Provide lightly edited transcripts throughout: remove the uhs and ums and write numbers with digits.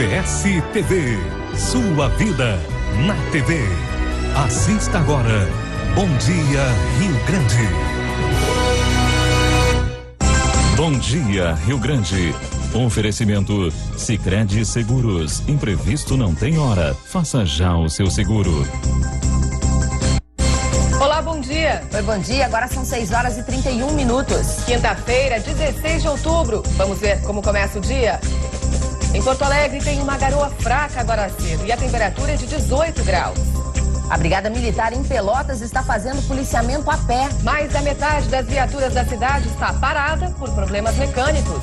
RCS TV. Sua vida na TV. Assista agora. Bom Dia Rio Grande. Bom Dia Rio Grande. Oferecimento Sicredi Seguros. Imprevisto não tem hora. Faça já o seu seguro. Olá, bom dia. Oi, bom dia. Agora são 6h31. Quinta-feira, 16 de outubro. Vamos ver como começa o dia? Em Porto Alegre tem uma garoa fraca agora cedo e a temperatura é de 18 graus. A Brigada Militar em Pelotas está fazendo policiamento a pé. Mais da metade das viaturas da cidade está parada por problemas mecânicos.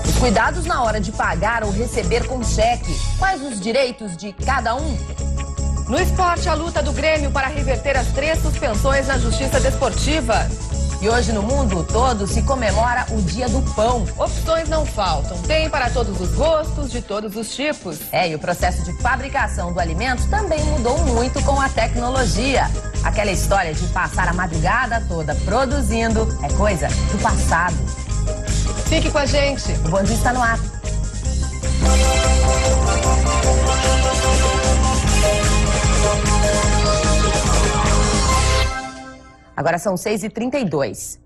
Os cuidados na hora de pagar ou receber com cheque. Quais os direitos de cada um? No esporte, a luta do Grêmio para reverter as 3 suspensões na Justiça Desportiva. E hoje no mundo todo se comemora o Dia do Pão. Opções não faltam, tem para todos os gostos, de todos os tipos. E o processo de fabricação do alimento também mudou muito com a tecnologia. Aquela história de passar a madrugada toda produzindo é coisa do passado. Fique com a gente. O Bom Dia está no ar. Agora são 6h32.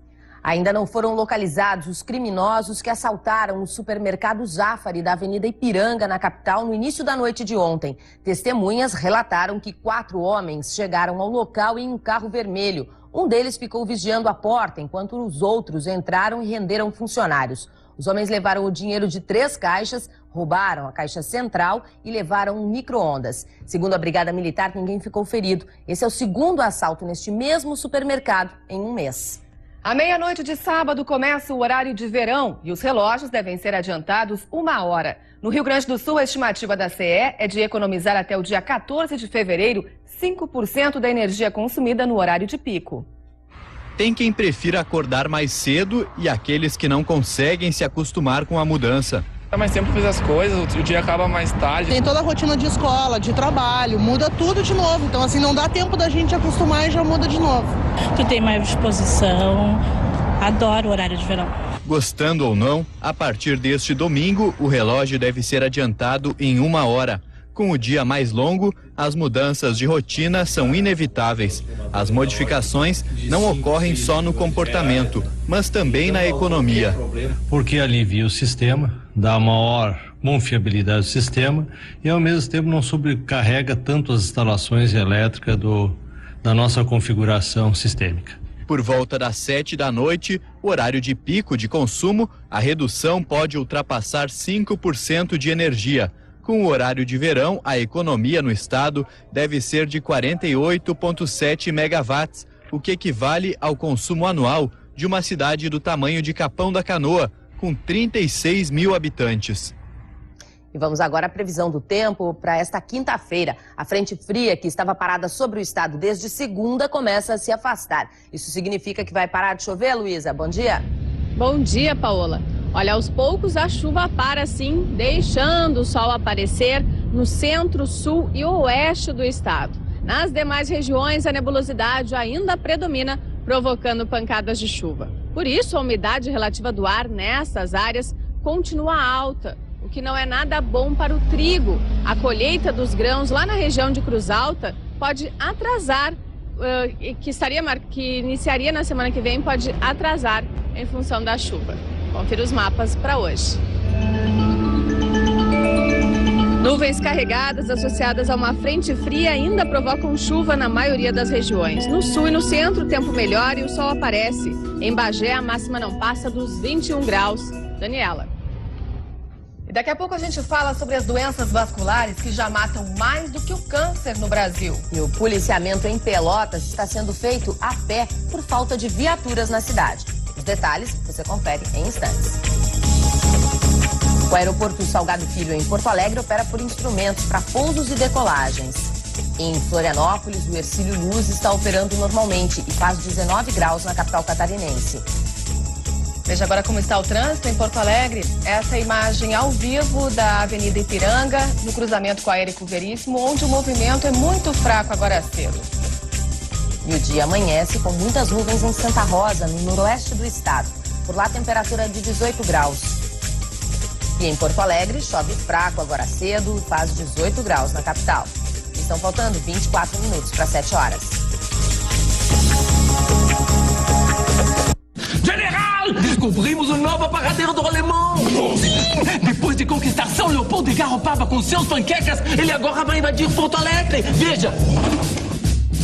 Ainda não foram localizados os criminosos que assaltaram o supermercado Zafari da Avenida Ipiranga, na capital, no início da noite de ontem. Testemunhas relataram que 4 homens chegaram ao local em um carro vermelho. Um deles ficou vigiando a porta, enquanto os outros entraram e renderam funcionários. Os homens levaram o dinheiro de 3 caixas, roubaram a caixa central e levaram um micro-ondas. Segundo a Brigada Militar, ninguém ficou ferido. Esse é o segundo assalto neste mesmo supermercado em um mês. À meia-noite de sábado começa o horário de verão e os relógios devem ser adiantados 1 hora. No Rio Grande do Sul, a estimativa da CE é de economizar até o dia 14 de fevereiro 5% da energia consumida no horário de pico. Tem quem prefira acordar mais cedo e aqueles que não conseguem se acostumar com a mudança. Dá mais tempo para fazer as coisas, o dia acaba mais tarde. Tem toda a rotina de escola, de trabalho, muda tudo de novo. Então, assim, não dá tempo da gente acostumar e já muda de novo. Tu tem mais disposição, adoro o horário de verão. Gostando ou não, a partir deste domingo, o relógio deve ser adiantado em 1 hora. Com o dia mais longo, as mudanças de rotina são inevitáveis. As modificações não ocorrem só no comportamento, mas também na economia. Porque alivia o sistema, dá maior confiabilidade ao sistema e ao mesmo tempo não sobrecarrega tanto as instalações elétricas da nossa configuração sistêmica. Por volta das 7 da noite, horário de pico de consumo, a redução pode ultrapassar 5% de energia. Com o horário de verão, a economia no estado deve ser de 48,7 megawatts, o que equivale ao consumo anual de uma cidade do tamanho de Capão da Canoa, com 36 mil habitantes. E vamos agora à previsão do tempo para esta quinta-feira. A frente fria que estava parada sobre o estado desde segunda começa a se afastar. Isso significa que vai parar de chover, Luísa? Bom dia. Bom dia, Paola. Olha, aos poucos a chuva para sim, deixando o sol aparecer no centro, sul e oeste do estado. Nas demais regiões, a nebulosidade ainda predomina, provocando pancadas de chuva. Por isso, a umidade relativa do ar nessas áreas continua alta, o que não é nada bom para o trigo. A colheita dos grãos lá na região de Cruz Alta pode atrasar, que iniciaria na semana que vem, pode atrasar em função da chuva. Confira os mapas para hoje. Nuvens carregadas associadas a uma frente fria ainda provocam chuva na maioria das regiões. No sul e no centro, o tempo melhora e o sol aparece. Em Bagé, a máxima não passa dos 21 graus. Daniela. E daqui a pouco a gente fala sobre as doenças vasculares que já matam mais do que o câncer no Brasil. E o policiamento em Pelotas está sendo feito a pé por falta de viaturas na cidade. Os detalhes você confere em instantes. O aeroporto Salgado Filho, em Porto Alegre, opera por instrumentos para pousos e decolagens. Em Florianópolis, o Hercílio Luz está operando normalmente e faz 19 graus na capital catarinense. Veja agora como está o trânsito em Porto Alegre. Essa é a imagem ao vivo da Avenida Ipiranga, no cruzamento com a Érico Veríssimo, onde o movimento é muito fraco agora cedo. E o dia amanhece com muitas nuvens em Santa Rosa, no noroeste do estado. Por lá, a temperatura é de 18 graus. E em Porto Alegre, chove fraco agora cedo, faz 18 graus na capital. Estão faltando 24 minutos para 7 horas. General! Descobrimos um novo paradeiro do alemão! Sim! Depois de conquistar São Leopoldo e Garopaba com seus panquecas, ele agora vai invadir Porto Alegre! Veja!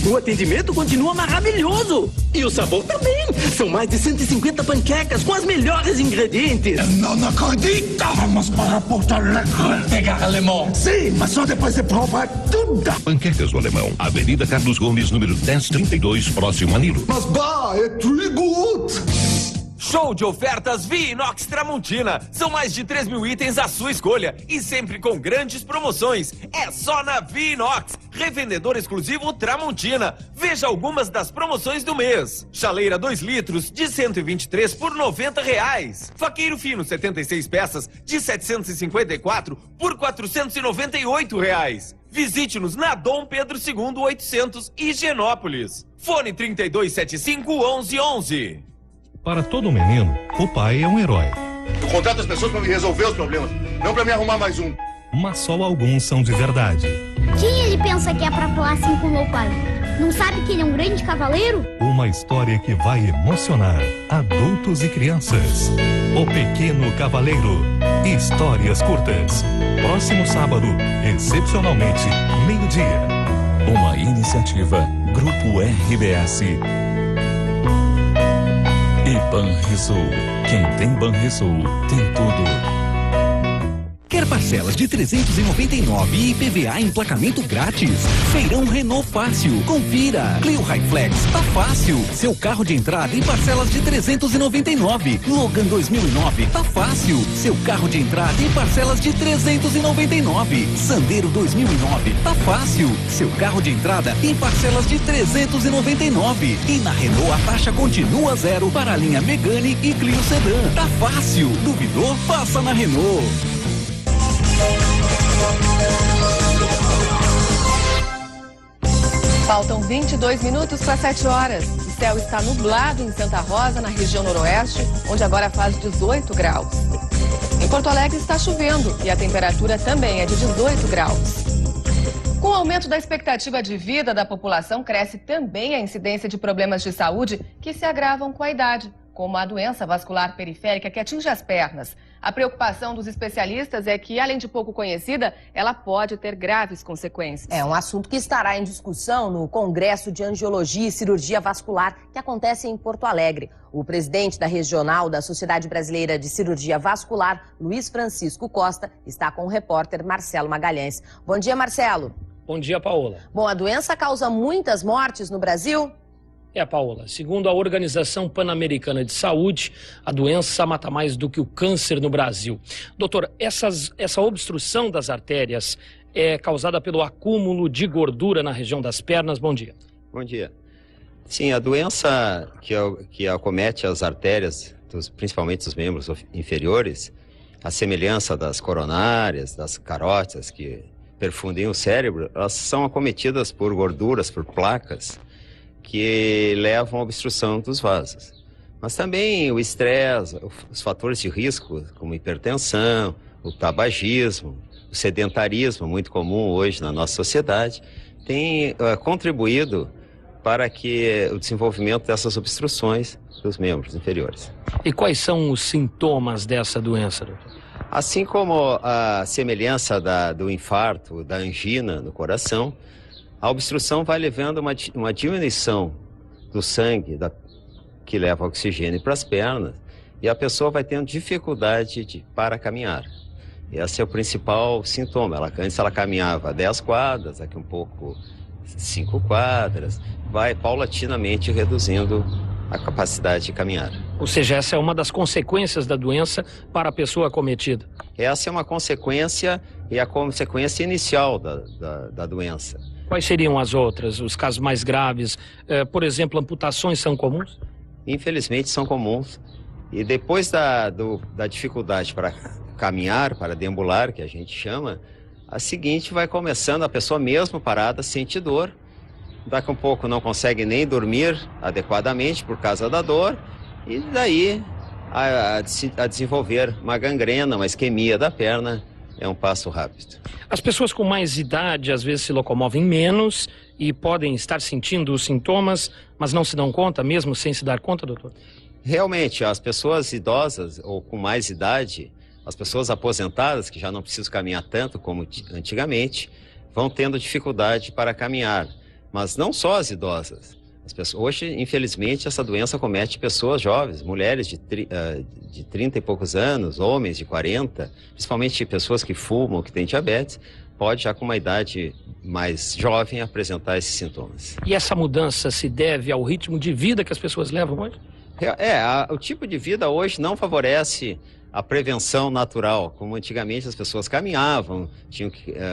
O atendimento continua maravilhoso! E o sabor também! São mais de 150 panquecas com os melhores ingredientes! Eu não acredito! Vamos para Porto Alegre pegar alemão! Sim, mas só depois de provar tudo! Panquecas do Alemão, Avenida Carlos Gomes, número 1032, próximo a Nilo. Mas bah, é trigo! Show de ofertas Vinox Tramontina. São mais de 3 mil itens à sua escolha e sempre com grandes promoções. É só na Vinox, revendedor exclusivo Tramontina. Veja algumas das promoções do mês. Chaleira 2 litros de 123 por R$90. Faqueiro fino 76 peças de 754 por R$498. Visite-nos na Dom Pedro II 800 Higienópolis. Fone 3275-1111. Para todo menino, o pai é um herói. Eu contrato as pessoas para me resolver os problemas, não para me arrumar mais um. Mas só alguns são de verdade. Quem ele pensa que é para falar assim com meu pai? Não sabe que ele é um grande cavaleiro? Uma história que vai emocionar adultos e crianças. O Pequeno Cavaleiro. Histórias curtas. Próximo sábado, excepcionalmente, meio-dia. Uma iniciativa Grupo RBS e Banrisul. Quem tem Banrisul tem tudo. Quer parcelas de 399 e IPVA em emplacamento grátis? Feirão Renault Fácil. Confira. Clio Highflex tá fácil. Seu carro de entrada em parcelas de 399. Logan 2009 tá fácil. Seu carro de entrada em parcelas de 399. Sandero 2009 tá fácil. Seu carro de entrada em parcelas de 399. E na Renault a taxa continua zero para a linha Megane e Clio Sedan. Tá fácil. Duvidou? Passa na Renault. Faltam 22 minutos para 7 horas. O céu está nublado em Santa Rosa, na região noroeste, onde agora faz 18 graus. Em Porto Alegre está chovendo e a temperatura também é de 18 graus. Com o aumento da expectativa de vida da população, cresce também a incidência de problemas de saúde que se agravam com a idade, como a doença vascular periférica que atinge as pernas. A preocupação dos especialistas é que, além de pouco conhecida, ela pode ter graves consequências. É um assunto que estará em discussão no Congresso de Angiologia e Cirurgia Vascular, que acontece em Porto Alegre. O presidente da Regional da Sociedade Brasileira de Cirurgia Vascular, Luiz Francisco Costa, está com o repórter Marcelo Magalhães. Bom dia, Marcelo. Bom dia, Paola. Bom, a doença causa muitas mortes no Brasil? Paola, segundo a Organização Pan-Americana de Saúde, a doença mata mais do que o câncer no Brasil. Doutor, essa obstrução das artérias é causada pelo acúmulo de gordura na região das pernas. Bom dia. Bom dia. Sim, a doença que acomete as artérias, principalmente os membros inferiores, a semelhança das coronárias, das carótidas que perfundem o cérebro, elas são acometidas por gorduras, por placas, que levam à obstrução dos vasos. Mas também o estresse, os fatores de risco, como hipertensão, o tabagismo, o sedentarismo, muito comum hoje na nossa sociedade, tem contribuído para que o desenvolvimento dessas obstruções dos membros inferiores. E quais são os sintomas dessa doença, doutor? Assim como a semelhança do infarto, da angina no coração, a obstrução vai levando uma diminuição do sangue que leva oxigênio para as pernas e a pessoa vai tendo dificuldade para caminhar. Esse é o principal sintoma. Antes ela caminhava 10 quadras, daqui um pouco 5 quadras, vai paulatinamente reduzindo a capacidade de caminhar. Ou seja, essa é uma das consequências da doença para a pessoa acometida. Essa é uma consequência e a consequência inicial da doença. Quais seriam as outras, os casos mais graves? Por exemplo, amputações são comuns? Infelizmente são comuns. E depois da dificuldade para caminhar, para deambular, que a gente chama, a seguinte vai começando, a pessoa mesmo parada sente dor. Daqui a um pouco não consegue nem dormir adequadamente por causa da dor. E daí a desenvolver uma gangrena, uma isquemia da perna. É um passo rápido. As pessoas com mais idade às vezes se locomovem menos e podem estar sentindo os sintomas, mas não se dão conta, mesmo sem se dar conta, doutor? Realmente, as pessoas idosas ou com mais idade, as pessoas aposentadas, que já não precisam caminhar tanto como antigamente, vão tendo dificuldade para caminhar. Mas não só as idosas. Hoje, infelizmente, essa doença comete pessoas jovens, mulheres de 30 e poucos anos, homens de 40, principalmente pessoas que fumam, que têm diabetes, pode já com uma idade mais jovem apresentar esses sintomas. E essa mudança se deve ao ritmo de vida que as pessoas levam hoje? O tipo de vida hoje não favorece a prevenção natural, como antigamente as pessoas caminhavam, tinham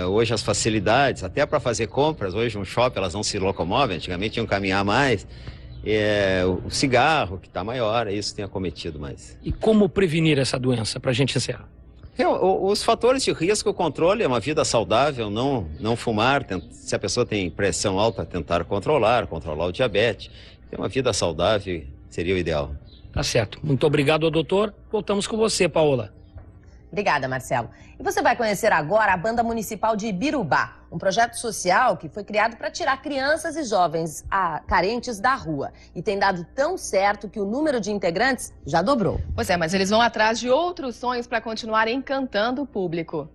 hoje as facilidades, até para fazer compras, hoje um shopping elas não se locomovem, antigamente tinham que caminhar mais, o cigarro que está maior, isso tem acometido mais. E como prevenir essa doença, para a gente encerrar? Os fatores de risco, o controle é uma vida saudável, não fumar, se a pessoa tem pressão alta, tentar controlar o diabetes, ter uma vida saudável seria o ideal. Tá certo. Muito obrigado, doutor. Voltamos com você, Paola. Obrigada, Marcelo. E você vai conhecer agora a Banda Municipal de Ibirubá, um projeto social que foi criado para tirar crianças e jovens carentes da rua. E tem dado tão certo que o número de integrantes já dobrou. Pois é, mas eles vão atrás de outros sonhos para continuar encantando o público.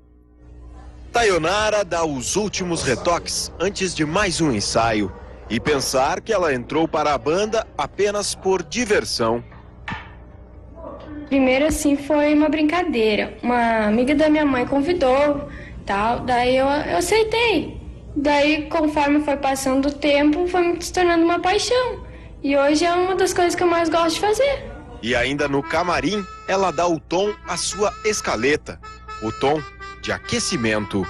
Tayonara dá os últimos retoques antes de mais um ensaio. E pensar que ela entrou para a banda apenas por diversão. Primeiro, assim, foi uma brincadeira. Uma amiga da minha mãe convidou, tal, daí eu aceitei. Daí, conforme foi passando o tempo, foi se tornando uma paixão. E hoje é uma das coisas que eu mais gosto de fazer. E ainda no camarim, ela dá o tom à sua escaleta. O tom de aquecimento.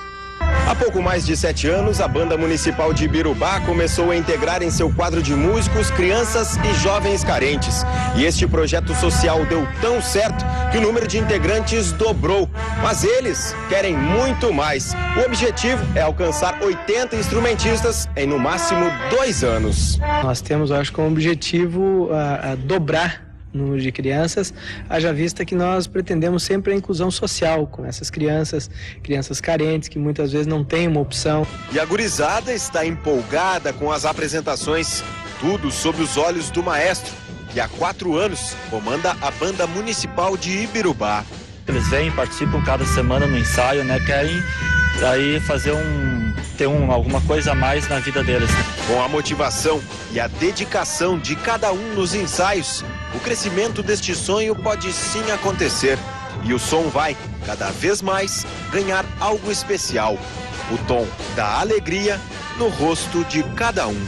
Há pouco mais de 7 anos, a Banda Municipal de Ibirubá começou a integrar em seu quadro de músicos crianças e jovens carentes. E este projeto social deu tão certo que o número de integrantes dobrou. Mas eles querem muito mais. O objetivo é alcançar 80 instrumentistas em no máximo 2 anos. Nós temos, acho, como objetivo dobrar o número de crianças, haja vista que nós pretendemos sempre a inclusão social com essas crianças carentes que muitas vezes não têm uma opção. E a gurizada está empolgada com as apresentações, tudo sob os olhos do maestro, que há 4 anos comanda a Banda Municipal de Ibirubá. Eles vêm, participam cada semana no ensaio, né? Querem aí ter alguma coisa a mais na vida deles. Com a motivação e a dedicação de cada um nos ensaios, o crescimento deste sonho pode sim acontecer. E o som vai, cada vez mais, ganhar algo especial. O tom da alegria no rosto de cada um.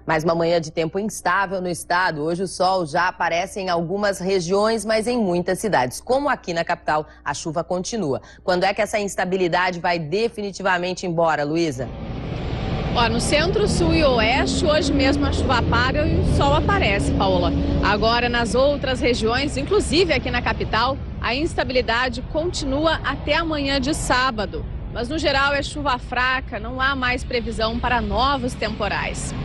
Mais uma manhã de tempo instável no estado. Hoje o sol já aparece em algumas regiões, mas em muitas cidades. Como aqui na capital, a chuva continua. Quando é que essa instabilidade vai definitivamente embora, Luísa? No centro, sul e oeste, hoje mesmo a chuva para e o sol aparece, Paola. Agora, nas outras regiões, inclusive aqui na capital, a instabilidade continua até amanhã de sábado. Mas, no geral, é chuva fraca, não há mais previsão para novos temporais.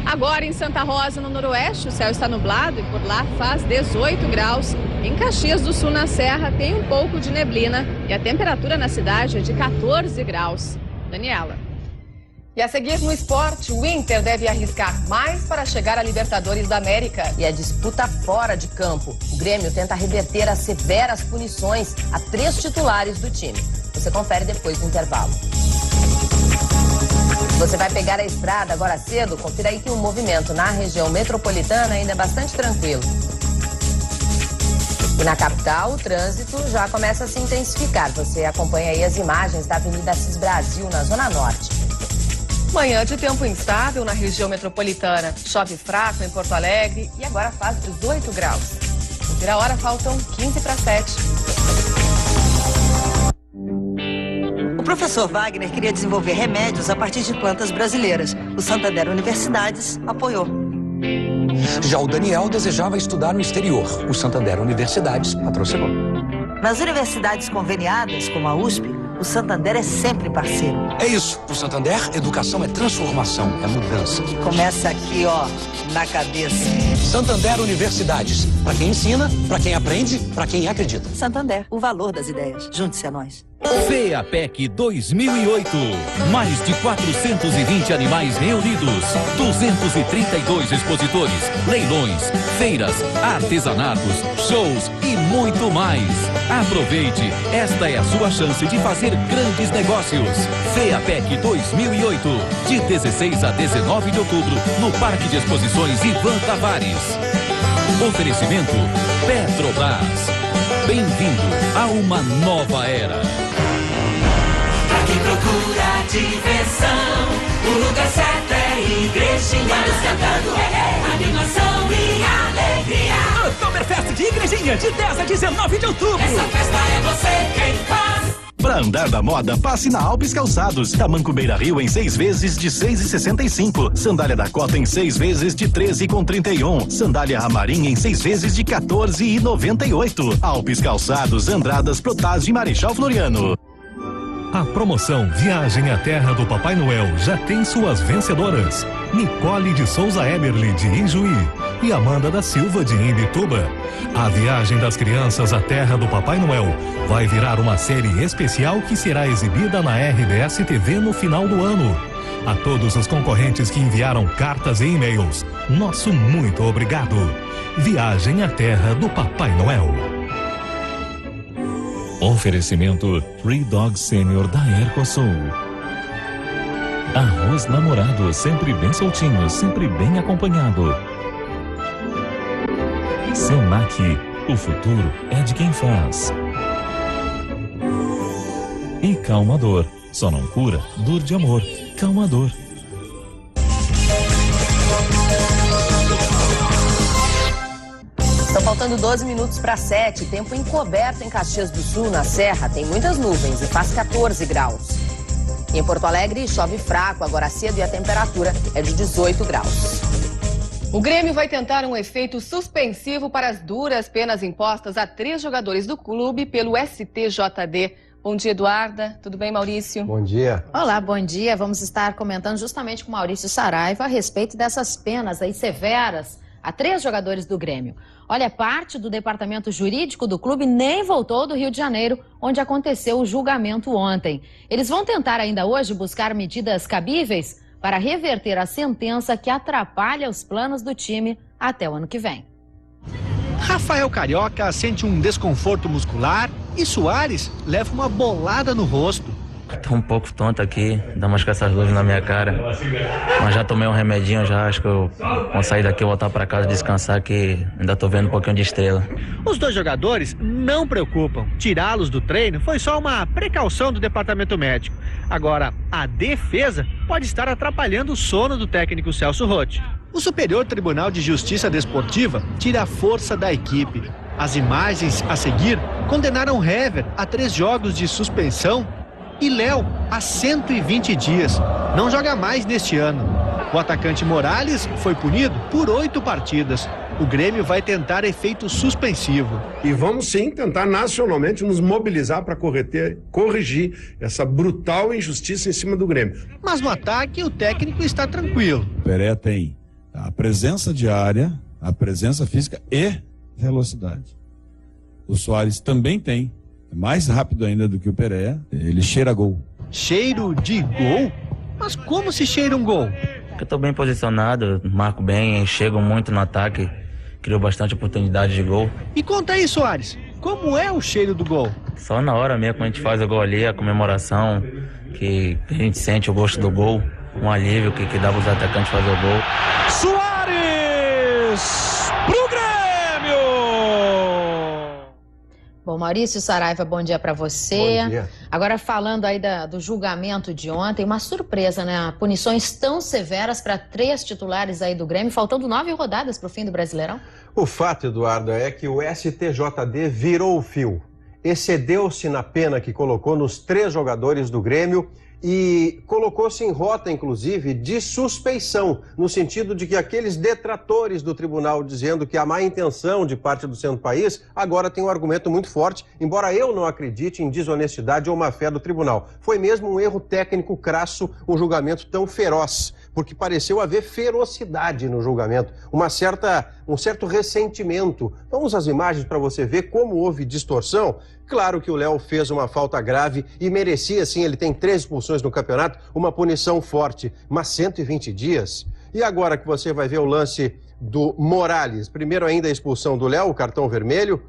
Agora, em Santa Rosa, no noroeste, o céu está nublado e por lá faz 18 graus. Em Caxias do Sul, na Serra, tem um pouco de neblina e a temperatura na cidade é de 14 graus. Daniela. E a seguir no esporte, o Inter deve arriscar mais para chegar à Libertadores da América. E a disputa fora de campo. O Grêmio tenta reverter as severas punições a 3 titulares do time. Você confere depois do intervalo. Você vai pegar a estrada agora cedo? Confira aí que o movimento na região metropolitana ainda é bastante tranquilo. E na capital, o trânsito já começa a se intensificar. Você acompanha aí as imagens da Avenida Assis Brasil, na Zona Norte. Manhã de tempo instável na região metropolitana. Chove fraco em Porto Alegre e agora faz 18 graus. Confira a hora, faltam 15 para 7. O professor Wagner queria desenvolver remédios a partir de plantas brasileiras. O Santander Universidades apoiou. Já o Daniel desejava estudar no exterior. O Santander Universidades patrocinou. Nas universidades conveniadas, como a USP, O Santander é sempre parceiro. É isso. O Santander, educação é transformação, é mudança. Começa aqui, ó, na cabeça. Santander Universidades. Para quem ensina, para quem aprende, para quem acredita. Santander, o valor das ideias. Junte-se a nós. FEAPEC 2008. Mais de 420 animais reunidos, 232 expositores, leilões, feiras, artesanatos, shows e muito mais. Aproveite, esta é a sua chance de fazer grandes negócios. FEAPEC 2008, de 16 a 19 de outubro, no Parque de Exposições Ivan Tavares. Oferecimento Petrobras. Bem-vindo a uma nova era. Pra quem procura diversão, o lugar certo é Igrejinha. Vamos cantando, animação e alegria. Oktoberfest de Igrejinha, de 10 a 19 de outubro. Essa festa é você quem faz. Pra andar da moda, passe na Alpes Calçados. Tamanco Beira Rio em 6 vezes de 6,65. Sandália Dakota em 6 vezes de 13,31. Sandália Ramarim em 6 vezes de 14,98. Alpes Calçados, Andradas, Protásio e Marechal Floriano. A promoção Viagem à Terra do Papai Noel já tem suas vencedoras. Nicole de Souza Eberle, de Ijuí, e Amanda da Silva, de Imbituba. A Viagem das Crianças à Terra do Papai Noel vai virar uma série especial que será exibida na RBS TV no final do ano. A todos os concorrentes que enviaram cartas e e-mails, nosso muito obrigado. Viagem à Terra do Papai Noel. Oferecimento Three Dog Senior da Ercosul. Arroz namorado, sempre bem soltinho, sempre bem acompanhado. Senac, o futuro é de quem faz. E Calmador, só não cura dor de amor. Calmador. Estão faltando 12 minutos para 7. Tempo encoberto em Caxias do Sul, na Serra. Tem muitas nuvens e faz 14 graus. Em Porto Alegre, chove fraco agora cedo e a temperatura é de 18 graus. O Grêmio vai tentar um efeito suspensivo para as duras penas impostas a 3 jogadores do clube pelo STJD. Bom dia, Eduarda. Tudo bem, Maurício? Bom dia. Olá, bom dia. Vamos estar comentando justamente com Maurício Saraiva a respeito dessas penas aí severas a 3 jogadores do Grêmio. Olha, parte do departamento jurídico do clube nem voltou do Rio de Janeiro, onde aconteceu o julgamento ontem. Eles vão tentar ainda hoje buscar medidas cabíveis para reverter a sentença que atrapalha os planos do time até o ano que vem. Rafael Carioca sente um desconforto muscular e Soares leva uma bolada no rosto. Tô um pouco tonto aqui, dá umas com essas luzes na minha cara. Mas já tomei um remedinho, já acho que eu vou sair daqui e voltar para casa descansar, que ainda tô vendo um pouquinho de estrela. Os 2 jogadores não preocupam. Tirá-los do treino foi só uma precaução do departamento médico. Agora, a defesa pode estar atrapalhando o sono do técnico Celso Roth. O Superior Tribunal de Justiça Desportiva tira a força da equipe. As imagens a seguir condenaram Hever a 3 jogos de suspensão e Léo a 120 dias. Não joga mais neste ano. O atacante Morales foi punido por 8 partidas. O Grêmio vai tentar efeito suspensivo. E vamos sim tentar nacionalmente nos mobilizar para corrigir essa brutal injustiça em cima do Grêmio. Mas no ataque o técnico está tranquilo. O Peré tem a presença de área, a presença física e velocidade. O Soares também tem. Mais rápido ainda do que o Peré, ele cheira gol. Cheiro de gol? Mas como se cheira um gol? Porque eu tô bem posicionado, marco bem, chego muito no ataque, crio bastante oportunidade de gol. E conta aí, Soares, como é o cheiro do gol? Só na hora mesmo, quando a gente faz o gol ali, a comemoração, que a gente sente o gosto do gol, um alívio que dá para os atacantes fazer o gol. Soares pro Grêmio! Bom, Maurício Saraiva, bom dia para você. Bom dia. Agora falando aí do julgamento de ontem, uma surpresa, né? Punições tão severas para 3 titulares aí do Grêmio, faltando 9 rodadas para o fim do Brasileirão. O fato, Eduardo, é que o STJD virou o fio. Excedeu-se na pena que colocou nos 3 jogadores do Grêmio e colocou-se em rota, inclusive, de suspeição, no sentido de que aqueles detratores do tribunal dizendo que há má intenção de parte do centro do país, agora tem um argumento muito forte, embora eu não acredite em desonestidade ou má-fé do tribunal. Foi mesmo um erro técnico crasso, um julgamento tão feroz, porque pareceu haver ferocidade no julgamento, um certo ressentimento. Vamos às imagens para você ver como houve distorção. Claro que o Léo fez uma falta grave e merecia, sim, ele tem 3 expulsões no campeonato, uma punição forte, mas 120 dias. E agora que você vai ver o lance do Morales, primeiro ainda a expulsão do Léo, o cartão vermelho,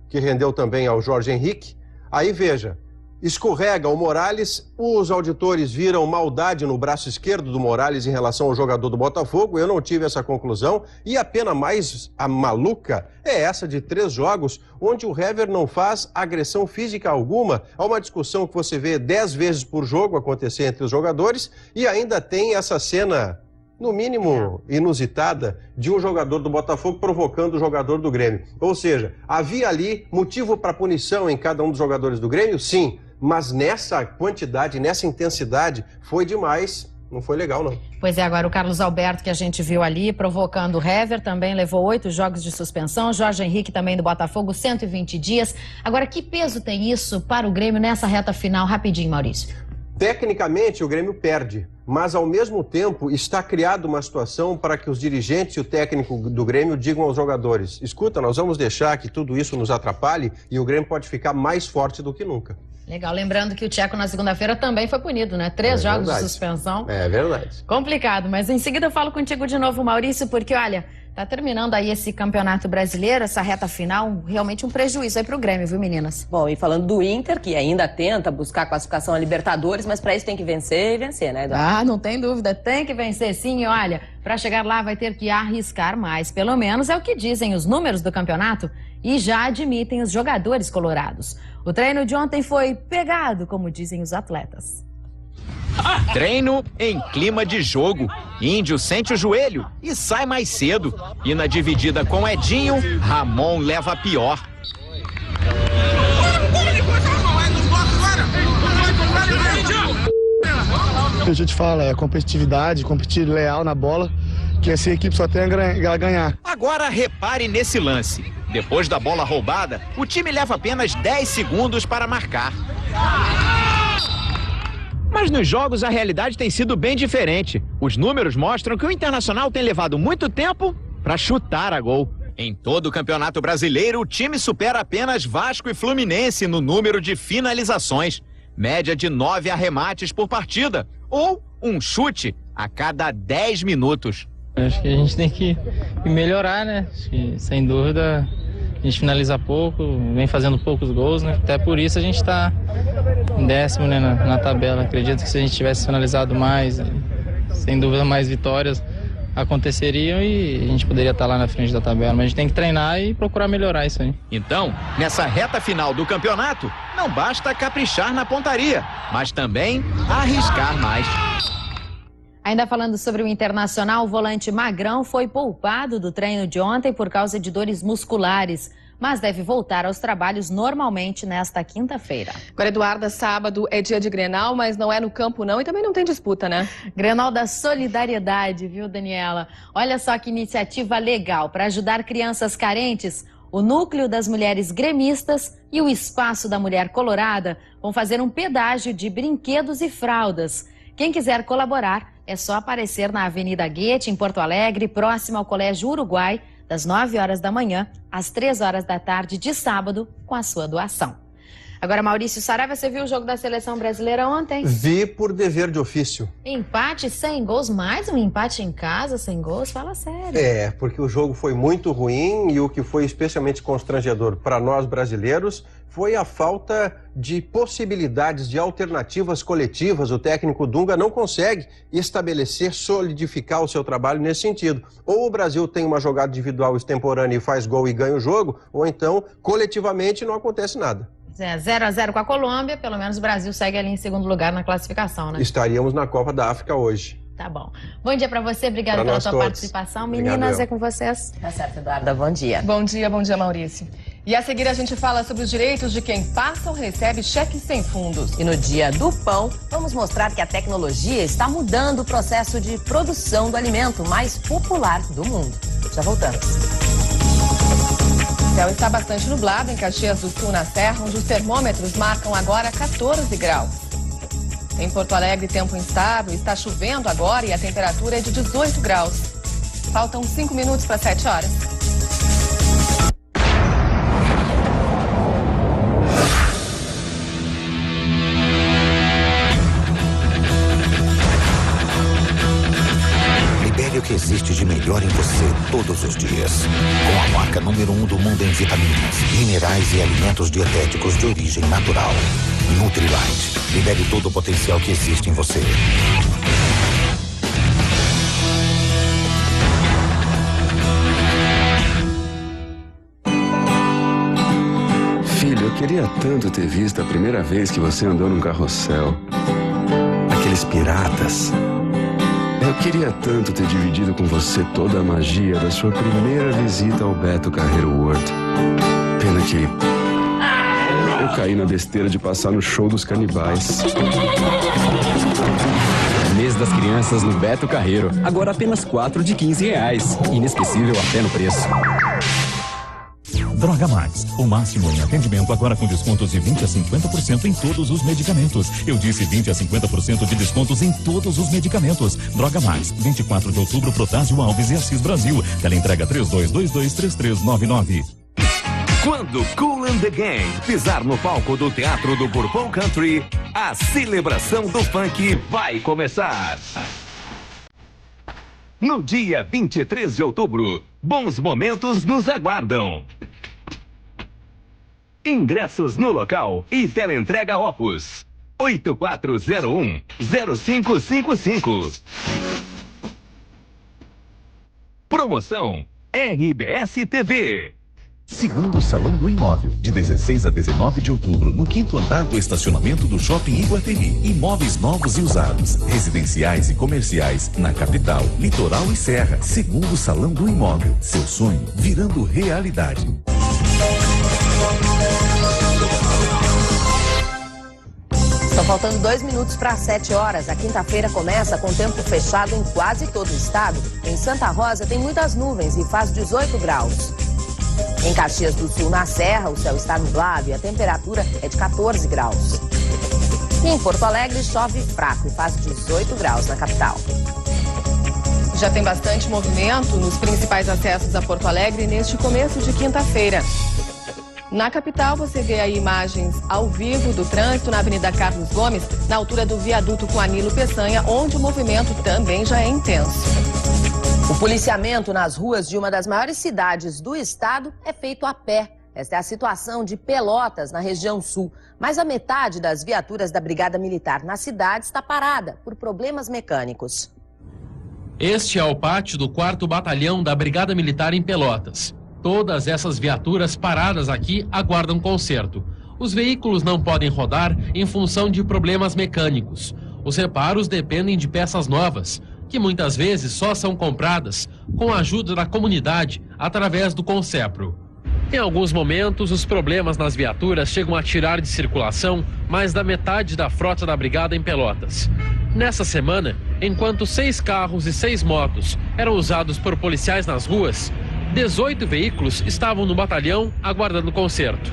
que rendeu também ao Jorge Henrique. Aí veja, escorrega o Morales, os auditores viram maldade no braço esquerdo do Morales em relação ao jogador do Botafogo, eu não tive essa conclusão, e a pena mais maluca é essa de 3 jogos, onde o Hever não faz agressão física alguma. Há uma discussão que você vê 10 vezes por jogo acontecer entre os jogadores, e ainda tem essa cena, no mínimo inusitada, de um jogador do Botafogo provocando o jogador do Grêmio. Ou seja, havia ali motivo para punição em cada um dos jogadores do Grêmio? Sim. Mas nessa quantidade, nessa intensidade, foi demais, não foi legal não. Pois é, agora o Carlos Alberto que a gente viu ali provocando o Hever também levou 8 jogos de suspensão, Jorge Henrique também do Botafogo, 120 dias. Agora, que peso tem isso para o Grêmio nessa reta final? Rapidinho, Maurício. Tecnicamente, o Grêmio perde, mas ao mesmo tempo está criada uma situação para que os dirigentes e o técnico do Grêmio digam aos jogadores: escuta, nós vamos deixar que tudo isso nos atrapalhe e o Grêmio pode ficar mais forte do que nunca. Legal, lembrando que o Tcheco na segunda-feira também foi punido, né? 3 jogos de suspensão. É verdade. Complicado, mas em seguida eu falo contigo de novo, Maurício, porque olha, tá terminando aí esse campeonato brasileiro, essa reta final, realmente um prejuízo aí pro Grêmio, viu, meninas? Bom, e falando do Inter, que ainda tenta buscar a classificação a Libertadores, mas para isso tem que vencer e vencer, né, Eduardo? Ah, não tem dúvida, tem que vencer sim, e olha, para chegar lá vai ter que arriscar mais, pelo menos é o que dizem os números do campeonato e já admitem os jogadores colorados. O treino de ontem foi pegado, como dizem os atletas. Treino em clima de jogo. Índio sente o joelho e sai mais cedo. E na dividida com Edinho, Ramon leva a pior. O que a gente fala é competitividade, competir leal na bola, que essa equipe só tem a ganhar. Agora repare nesse lance. Depois da bola roubada, o time leva apenas 10 segundos para marcar. Mas nos jogos a realidade tem sido bem diferente. Os números mostram que o Internacional tem levado muito tempo para chutar a gol. Em todo o Campeonato Brasileiro, o time supera apenas Vasco e Fluminense no número de finalizações. Média de 9 arremates por partida, ou um chute a cada 10 minutos. Acho que a gente tem que melhorar, né? Acho que, sem dúvida, a gente finaliza pouco, vem fazendo poucos gols, né? Até por isso a gente está em 10º, né, na tabela. Acredito que se a gente tivesse finalizado mais, sem dúvida mais vitórias aconteceriam e a gente poderia estar lá na frente da tabela. Mas a gente tem que treinar e procurar melhorar isso aí. Então, nessa reta final do campeonato, não basta caprichar na pontaria, mas também arriscar mais. Ainda falando sobre o Internacional, o volante Magrão foi poupado do treino de ontem por causa de dores musculares, mas deve voltar aos trabalhos normalmente nesta quinta-feira. Agora, Eduarda, sábado é dia de Grenal, mas não é no campo não e também não tem disputa, né? Grenal da solidariedade, viu, Daniela? Olha só que iniciativa legal para ajudar crianças carentes. O Núcleo das Mulheres Gremistas e o Espaço da Mulher Colorada vão fazer um pedágio de brinquedos e fraldas. Quem quiser colaborar, é só aparecer na Avenida Goethe, em Porto Alegre, próximo ao Colégio Uruguai, das 9 horas da manhã às 3 horas da tarde de sábado, com a sua doação. Agora, Maurício Saraiva, você viu o jogo da Seleção Brasileira ontem? Vi por dever de ofício. Empate sem gols, mais um empate em casa sem gols? Fala sério. É, porque o jogo foi muito ruim e o que foi especialmente constrangedor para nós brasileiros foi a falta de possibilidades de alternativas coletivas. O técnico Dunga não consegue estabelecer, solidificar o seu trabalho nesse sentido. Ou o Brasil tem uma jogada individual extemporânea e faz gol e ganha o jogo, ou então, coletivamente, não acontece nada. 0-0 com a Colômbia, pelo menos o Brasil segue ali em segundo lugar na classificação, né? Estaríamos na Copa da África hoje. Tá bom. Bom dia pra você, obrigada pela sua participação. Meninas, é com vocês. Tá certo, Eduarda, bom dia. Bom dia, Maurício. E a seguir a gente fala sobre os direitos de quem passa ou recebe cheque sem fundos. E no Dia do Pão, vamos mostrar que a tecnologia está mudando o processo de produção do alimento mais popular do mundo. Já voltamos. O céu está bastante nublado em Caxias do Sul, na Serra, onde os termômetros marcam agora 14 graus. Em Porto Alegre, tempo instável, está chovendo agora e a temperatura é de 18 graus. Faltam 5 minutos para 7 horas. O que existe de melhor em você todos os dias. Com a marca número 1 do mundo em vitaminas, minerais e alimentos dietéticos de origem natural. Nutrilite. Libere todo o potencial que existe em você. Filho, eu queria tanto ter visto a primeira vez que você andou num carrossel. Aqueles piratas. Eu queria tanto ter dividido com você toda a magia da sua primeira visita ao Beto Carreiro World. Pena que eu caí na besteira de passar no show dos canibais. Mês das crianças no Beto Carreiro. Agora apenas 4 de R$15. Inesquecível até no preço. Droga Mais, o máximo em atendimento agora com descontos de 20 a 50% em todos os medicamentos. Eu disse 20 a 50% de descontos em todos os medicamentos. Droga Mais, 24 de outubro, Protásio Alves e Assis Brasil. Teleentrega 32223399. Quando Kool and the Gang pisar no palco do Teatro do Bourbon Country, a celebração do funk vai começar. No dia 23 de outubro, bons momentos nos aguardam. Ingressos no local e teleentrega Opus 8401-0555. Promoção RBS TV. Segundo Salão do Imóvel, de 16 a 19 de outubro, no 5º andar do estacionamento do Shopping Iguatemi. Imóveis novos e usados, residenciais e comerciais, na capital, litoral e serra. Segundo Salão do Imóvel, seu sonho virando realidade. Estão faltando 2 minutos para 7 horas. A quinta-feira começa com tempo fechado em quase todo o estado. Em Santa Rosa tem muitas nuvens e faz 18 graus. Em Caxias do Sul, na Serra, o céu está nublado e a temperatura é de 14 graus. E em Porto Alegre chove fraco e faz 18 graus na capital. Já tem bastante movimento nos principais acessos a Porto Alegre neste começo de quinta-feira. Na capital, você vê aí imagens ao vivo do trânsito na Avenida Carlos Gomes, na altura do viaduto com Anilo Peçanha, onde o movimento também já é intenso. O policiamento nas ruas de uma das maiores cidades do estado é feito a pé. Esta é a situação de Pelotas, na região sul. Mais a metade das viaturas da Brigada Militar na cidade está parada por problemas mecânicos. Este é o pátio do 4º Batalhão da Brigada Militar em Pelotas. Todas essas viaturas paradas aqui aguardam conserto. Os veículos não podem rodar em função de problemas mecânicos. Os reparos dependem de peças novas, que muitas vezes só são compradas com a ajuda da comunidade através do Concepro. Em alguns momentos, os problemas nas viaturas chegam a tirar de circulação mais da metade da frota da Brigada em Pelotas. Nessa semana, enquanto 6 carros e 6 motos eram usados por policiais nas ruas, 18 veículos estavam no batalhão aguardando conserto.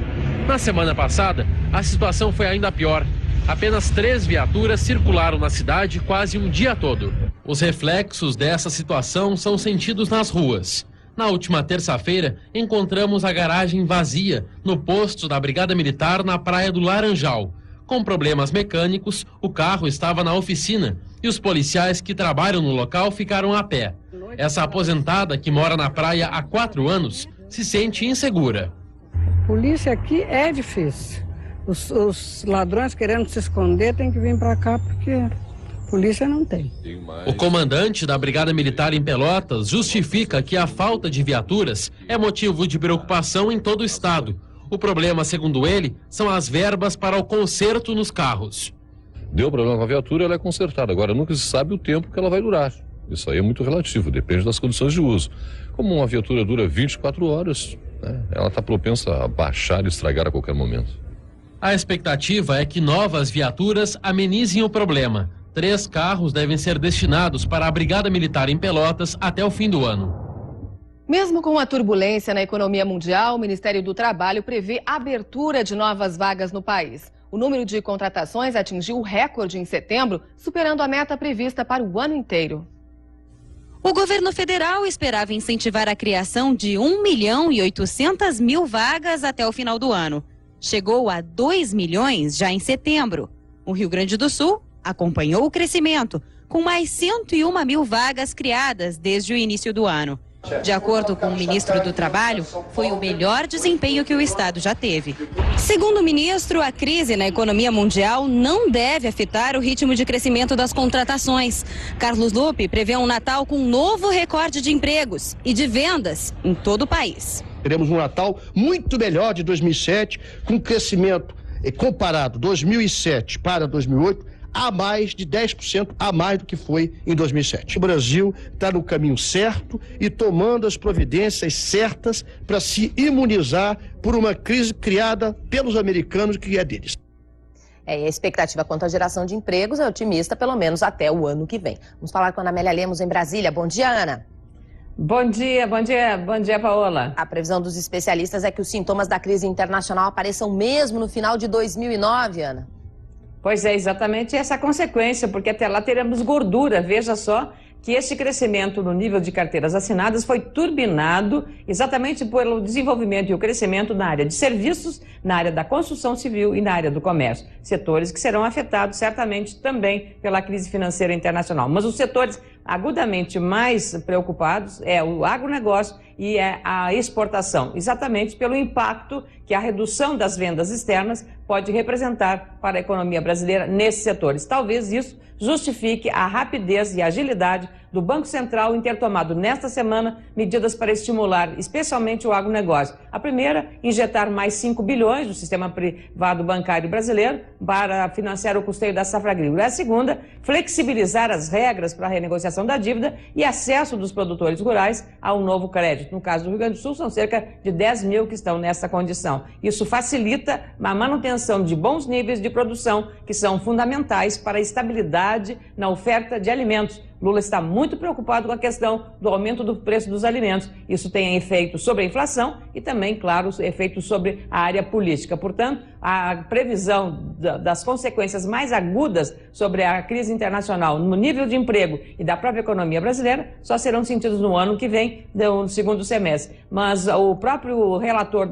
Na semana passada, a situação foi ainda pior. Apenas 3 viaturas circularam na cidade quase um dia todo. Os reflexos dessa situação são sentidos nas ruas. Na última terça-feira, encontramos a garagem vazia no posto da Brigada Militar na Praia do Laranjal. Com problemas mecânicos, o carro estava na oficina e os policiais que trabalham no local ficaram a pé. Essa aposentada, que mora na praia há 4 anos, se sente insegura. Polícia aqui é difícil. Os ladrões querendo se esconder têm que vir para cá porque polícia não tem. O comandante da Brigada Militar em Pelotas justifica que a falta de viaturas é motivo de preocupação em todo o estado. O problema, segundo ele, são as verbas para o conserto nos carros. Deu problema com a viatura, ela é consertada. Agora, nunca se sabe o tempo que ela vai durar. Isso aí é muito relativo, depende das condições de uso. Como uma viatura dura 24 horas, né? Ela está propensa a baixar e estragar a qualquer momento. A expectativa é que novas viaturas amenizem o problema. 3 carros devem ser destinados para a Brigada Militar em Pelotas até o fim do ano. Mesmo com a turbulência na economia mundial, o Ministério do Trabalho prevê abertura de novas vagas no país. O número de contratações atingiu o recorde em setembro, superando a meta prevista para o ano inteiro. O governo federal esperava incentivar a criação de 1.800.000 vagas até o final do ano. Chegou a 2 milhões já em setembro. O Rio Grande do Sul acompanhou o crescimento, com mais 101.000 vagas criadas desde o início do ano. De acordo com o ministro do Trabalho, foi o melhor desempenho que o estado já teve. Segundo o ministro, a crise na economia mundial não deve afetar o ritmo de crescimento das contratações. Carlos Lupe prevê um Natal com um novo recorde de empregos e de vendas em todo o país. Teremos um Natal muito melhor de 2007, com crescimento comparado 2007 para 2008, a mais de 10% a mais do que foi em 2007. O Brasil está no caminho certo e tomando as providências certas para se imunizar por uma crise criada pelos americanos, que é deles. E a expectativa quanto à geração de empregos é otimista, pelo menos até o ano que vem. Vamos falar com a Ana Amélia Lemos em Brasília. Bom dia, Ana. Bom dia, Paola. A previsão dos especialistas é que os sintomas da crise internacional apareçam mesmo no final de 2009, Ana. Pois é, exatamente essa a consequência, porque até lá teremos gordura. Veja só que esse crescimento no nível de carteiras assinadas foi turbinado exatamente pelo desenvolvimento e o crescimento na área de serviços, na área da construção civil e na área do comércio. Setores que serão afetados certamente também pela crise financeira internacional. Mas os setores agudamente mais preocupados é o agronegócio e é a exportação, exatamente pelo impacto que a redução das vendas externas pode representar para a economia brasileira nesses setores. Talvez isso justifique a rapidez e agilidade do Banco Central em ter tomado nesta semana medidas para estimular especialmente o agronegócio. A primeira, injetar mais 5 bilhões no sistema privado bancário brasileiro para financiar o custeio da safra agrícola. A segunda, flexibilizar as regras para a renegociação da dívida e acesso dos produtores rurais ao novo crédito. No caso do Rio Grande do Sul, são cerca de 10 mil que estão nessa condição. Isso facilita a manutenção de bons níveis de produção, que são fundamentais para a estabilidade na oferta de alimentos. Lula está muito preocupado com a questão do aumento do preço dos alimentos. Isso tem efeito sobre a inflação e também, claro, efeito sobre a área política. Portanto, a previsão das consequências mais agudas sobre a crise internacional no nível de emprego e da própria economia brasileira só serão sentidos no ano que vem, no segundo semestre. Mas o próprio relator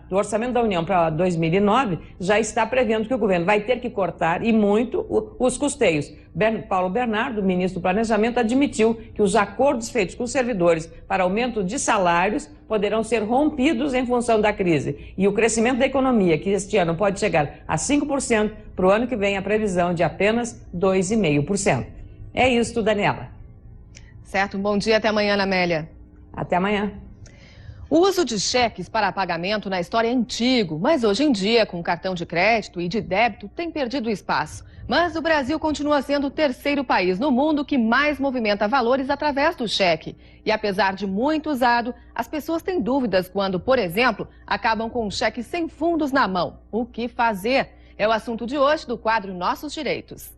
do Orçamento da União para 2009 já está prevendo que o governo vai ter que cortar, e muito, os custeios. Paulo Bernardo, ministro do Planejamento, admitiu que os acordos feitos com os servidores para aumento de salários poderão ser rompidos em função da crise. E o crescimento da economia, que este ano pode chegar a 5%, para o ano que vem a previsão de apenas 2,5%. É isso, Daniela. Certo, um bom dia, até amanhã, Ana Amélia. Até amanhã. O uso de cheques para pagamento na história é antigo, mas hoje em dia, com cartão de crédito e de débito, tem perdido espaço. Mas o Brasil continua sendo o terceiro país no mundo que mais movimenta valores através do cheque. E apesar de muito usado, as pessoas têm dúvidas quando, por exemplo, acabam com um cheque sem fundos na mão. O que fazer? É o assunto de hoje do quadro Nossos Direitos.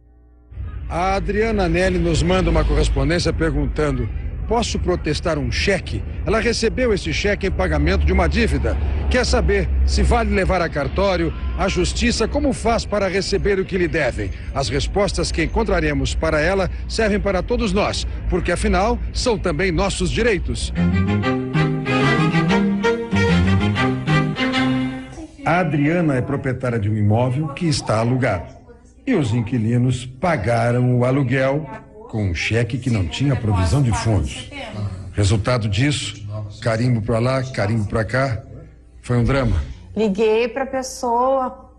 A Adriana Nelly nos manda uma correspondência perguntando: posso protestar um cheque? Ela recebeu esse cheque em pagamento de uma dívida. Quer saber se vale levar a cartório, a justiça, como faz para receber o que lhe devem? As respostas que encontraremos para ela servem para todos nós, porque afinal são também nossos direitos. A Adriana é proprietária de um imóvel que está alugado. E os inquilinos pagaram o aluguel com um cheque que não tinha provisão de fundos. Resultado disso, carimbo para lá, carimbo para cá, foi um drama. Liguei para a pessoa,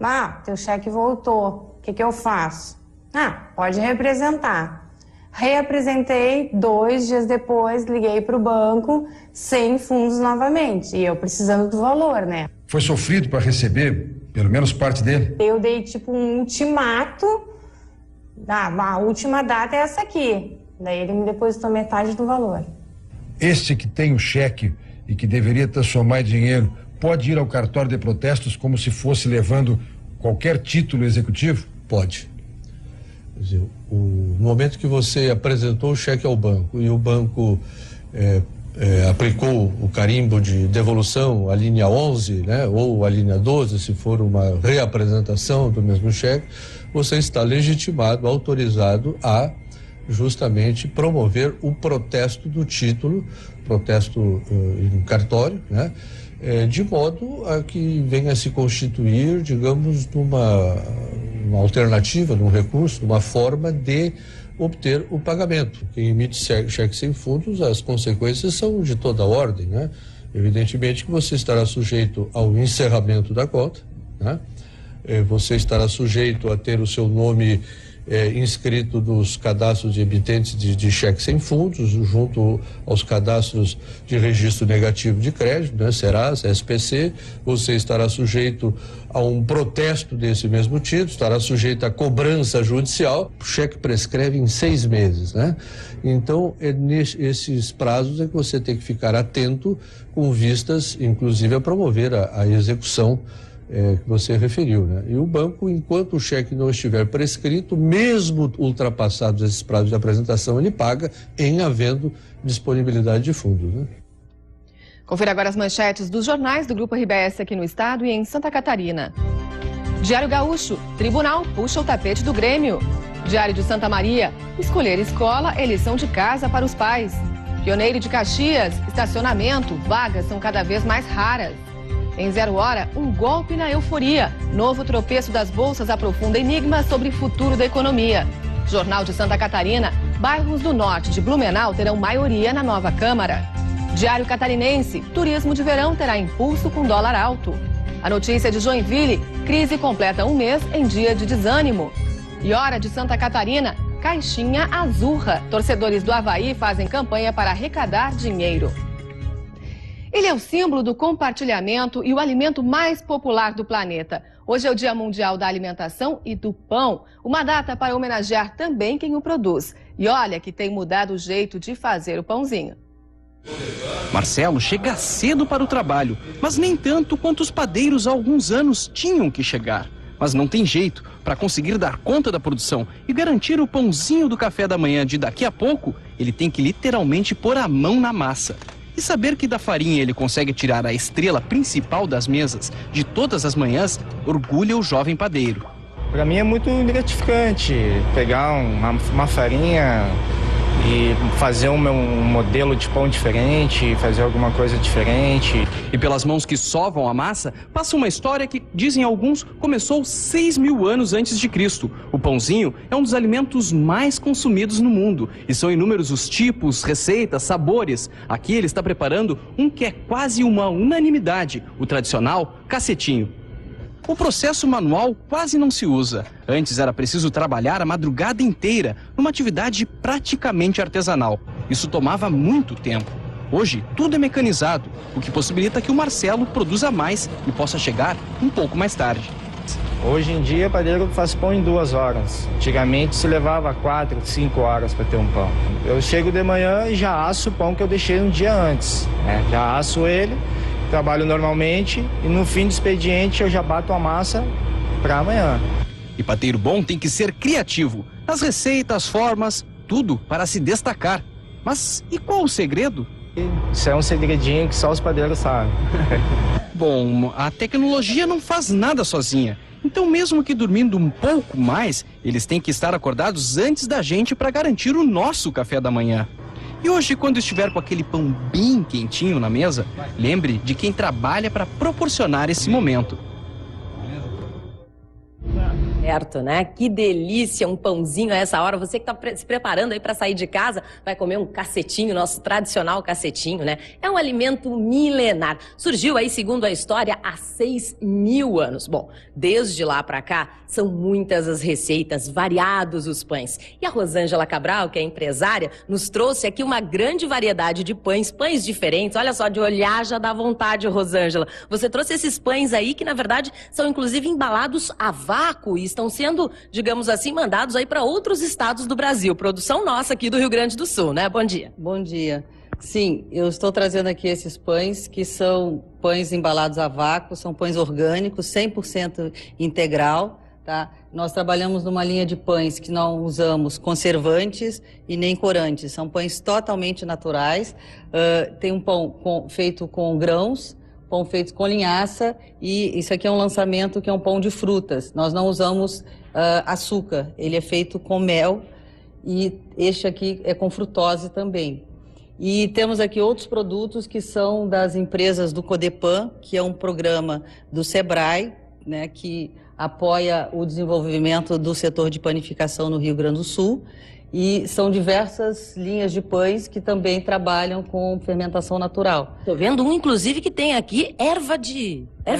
teu cheque voltou, o que eu faço? Pode representar. Reapresentei, 2 dias depois, liguei para o banco, sem fundos novamente, e eu precisando do valor, né? Foi sofrido para receber, pelo menos parte dele? Eu dei tipo um ultimato. A última data é essa aqui. Daí ele me depositou metade do valor. Este que tem o cheque e que deveria transformar em dinheiro pode ir ao cartório de protestos como se fosse levando qualquer título executivo? Pode. Quer dizer, no momento que você apresentou o cheque ao banco e o banco aplicou o carimbo de devolução, a linha 11, né, ou a linha 12, se for uma reapresentação do mesmo cheque, você está legitimado, autorizado a justamente promover o protesto do título, protesto em cartório, né, de modo a que venha a se constituir, digamos, numa alternativa, num recurso, uma forma de obter o pagamento. Quem emite cheque sem fundos, as consequências são de toda ordem, né? Evidentemente que você estará sujeito ao encerramento da conta, né? Você estará sujeito a ter o seu nome inscrito nos cadastros de emitentes de cheque sem fundos, junto aos cadastros de registro negativo de crédito, né, Serasa, SPC. Você estará sujeito a um protesto desse mesmo título, estará sujeito a cobrança judicial. O cheque prescreve em 6 meses, né? Então, nesses prazos é que você tem que ficar atento, com vistas, inclusive, a promover a execução que você referiu, né? E o banco, enquanto o cheque não estiver prescrito, mesmo ultrapassados esses prazos de apresentação, ele paga em havendo disponibilidade de fundos, né? Confira agora as manchetes dos jornais do Grupo RBS aqui no estado e em Santa Catarina. Diário Gaúcho, tribunal puxa o tapete do Grêmio. Diário de Santa Maria, escolher escola é lição de casa para os pais. Pioneiro de Caxias, estacionamento, vagas são cada vez mais raras. Em 0 Hora, um golpe na euforia. Novo tropeço das bolsas aprofunda enigmas sobre o futuro da economia. Jornal de Santa Catarina, bairros do norte de Blumenau terão maioria na nova Câmara. Diário Catarinense, turismo de verão terá impulso com dólar alto. A notícia de Joinville, crise completa 1 mês em dia de desânimo. E Hora de Santa Catarina, caixinha azurra. Torcedores do Avaí fazem campanha para arrecadar dinheiro. Ele é o símbolo do compartilhamento e o alimento mais popular do planeta. Hoje é o Dia Mundial da Alimentação e do Pão, uma data para homenagear também quem o produz. E olha que tem mudado o jeito de fazer o pãozinho. Marcelo chega cedo para o trabalho, mas nem tanto quanto os padeiros há alguns anos tinham que chegar. Mas não tem jeito, para conseguir dar conta da produção e garantir o pãozinho do café da manhã de daqui a pouco, ele tem que literalmente pôr a mão na massa. E saber que da farinha ele consegue tirar a estrela principal das mesas de todas as manhãs, orgulha o jovem padeiro. Para mim é muito gratificante pegar uma farinha e fazer um modelo de pão diferente, fazer alguma coisa diferente. E pelas mãos que sovam a massa, passa uma história que, dizem alguns, começou 6.000 anos antes de Cristo. O pãozinho é um dos alimentos mais consumidos no mundo e são inúmeros os tipos, receitas, sabores. Aqui ele está preparando um que é quase uma unanimidade, o tradicional cacetinho. O processo manual quase não se usa. Antes era preciso trabalhar a madrugada inteira, numa atividade praticamente artesanal. Isso tomava muito tempo. Hoje, tudo é mecanizado, o que possibilita que o Marcelo produza mais e possa chegar um pouco mais tarde. Hoje em dia, o padeiro faz pão em 2 horas. Antigamente, se levava 4, 5 horas para ter um pão. Eu chego de manhã e já asso o pão que eu deixei um dia antes, né? Já asso ele, trabalho normalmente e no fim do expediente eu já bato a massa para amanhã. E padeiro bom tem que ser criativo. As receitas, formas, tudo para se destacar. Mas e qual o segredo? Isso é um segredinho que só os padeiros sabem. Bom, a tecnologia não faz nada sozinha. Então, mesmo que dormindo um pouco mais, eles têm que estar acordados antes da gente para garantir o nosso café da manhã. E hoje, quando estiver com aquele pão bem quentinho na mesa, lembre de quem trabalha para proporcionar esse momento. Certo, né? Que delícia, um pãozinho a essa hora. Você que está se preparando aí para sair de casa, vai comer um cacetinho, nosso tradicional cacetinho, né? É um alimento milenar. Surgiu aí, segundo a história, há 6.000 anos. Bom, desde lá para cá, são muitas as receitas, variados os pães. E a Rosângela Cabral, que é empresária, nos trouxe aqui uma grande variedade de pães diferentes. Olha só, de olhar já dá vontade, Rosângela. Você trouxe esses pães aí que, na verdade, são inclusive embalados a vácuo e estão sendo, digamos assim, mandados aí para outros estados do Brasil. Produção nossa aqui do Rio Grande do Sul, né? Bom dia. Bom dia. Sim, eu estou trazendo aqui esses pães, que são pães embalados a vácuo, são pães orgânicos, 100% integral, tá? Nós trabalhamos numa linha de pães que não usamos conservantes e nem corantes, são pães totalmente naturais. Tem um pão feito com grãos, pão feito com linhaça, e isso aqui é um lançamento que é um pão de frutas. Nós não usamos açúcar, ele é feito com mel, e este aqui é com frutose também. E temos aqui outros produtos que são das empresas do Codepan, que é um programa do Sebrae, né, que apoia o desenvolvimento do setor de panificação no Rio Grande do Sul. E são diversas linhas de pães que também trabalham com fermentação natural. Tô vendo um, inclusive, que tem aqui erva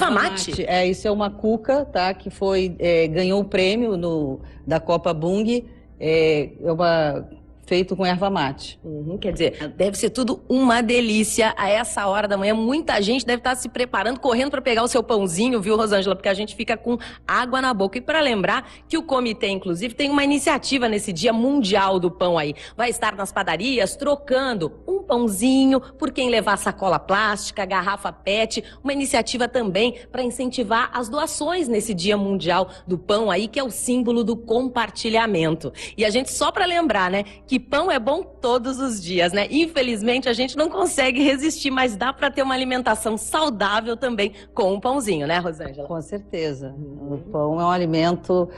mate. Isso é uma cuca, tá? Que ganhou o prêmio da Copa Bung. Feito com erva mate. Quer dizer, deve ser tudo uma delícia a essa hora da manhã. Muita gente deve estar se preparando, correndo para pegar o seu pãozinho, viu, Rosângela? Porque a gente fica com água na boca. E para lembrar que o Comitê, inclusive, tem uma iniciativa nesse Dia Mundial do Pão aí. Vai estar nas padarias trocando um pãozinho por quem levar sacola plástica, garrafa PET. Uma iniciativa também para incentivar as doações nesse Dia Mundial do Pão aí, que é o símbolo do compartilhamento. E a gente, só para lembrar, né, que pão é bom todos os dias, né? Infelizmente, a gente não consegue resistir, mas dá para ter uma alimentação saudável também com um pãozinho, né, Rosângela? Com certeza. O pão é um alimento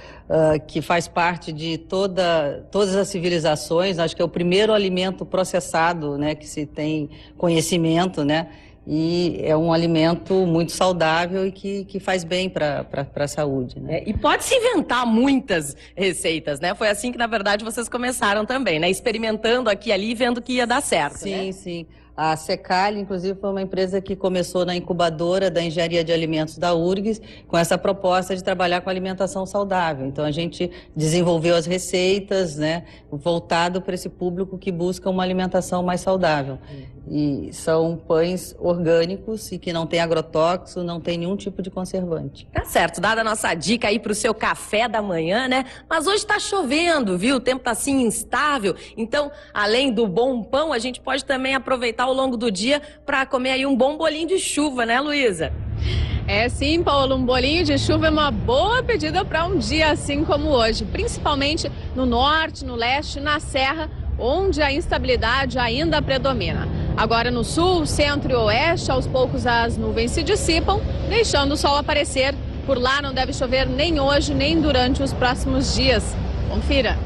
que faz parte de todas as civilizações. Acho que é o primeiro alimento processado, né, que se tem conhecimento, né? E é um alimento muito saudável e que faz bem para a saúde, né? E pode-se inventar muitas receitas, né? Foi assim que, na verdade, vocês começaram também, né? Experimentando aqui e ali e vendo que ia dar certo, Sim, né? sim. A Secalha, inclusive, foi uma empresa que começou na incubadora da engenharia de alimentos da URGS, com essa proposta de trabalhar com alimentação saudável. Então, a gente desenvolveu as receitas, né, voltado para esse público que busca uma alimentação mais saudável. E são pães orgânicos e que não tem agrotóxico, não tem nenhum tipo de conservante. Tá certo, dada a nossa dica aí pro seu café da manhã, né? Mas hoje tá chovendo, viu? O tempo tá assim instável. Então, além do bom pão, a gente pode também aproveitar ao longo do dia para comer aí um bom bolinho de chuva, né, Luísa? É sim, Paulo, um bolinho de chuva é uma boa pedida para um dia assim como hoje, principalmente no norte, no leste, na serra, onde a instabilidade ainda predomina. Agora no sul, centro e oeste, aos poucos as nuvens se dissipam, deixando o sol aparecer. Por lá não deve chover nem hoje, nem durante os próximos dias. Confira.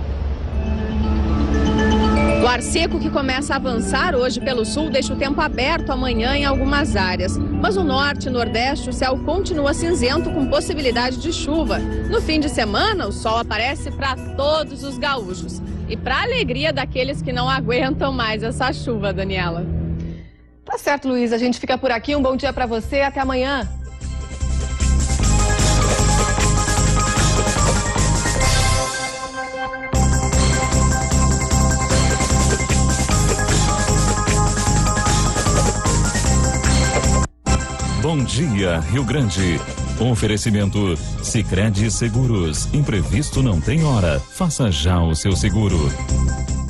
O ar seco que começa a avançar hoje pelo sul deixa o tempo aberto amanhã em algumas áreas. Mas no norte e nordeste o céu continua cinzento com possibilidade de chuva. No fim de semana o sol aparece para todos os gaúchos. E para alegria daqueles que não aguentam mais essa chuva, Daniela. Tá certo, Luísa. A gente fica por aqui. Um bom dia para você. Até amanhã. Bom dia, Rio Grande. Oferecimento Sicredi Seguros. Imprevisto não tem hora. Faça já o seu seguro.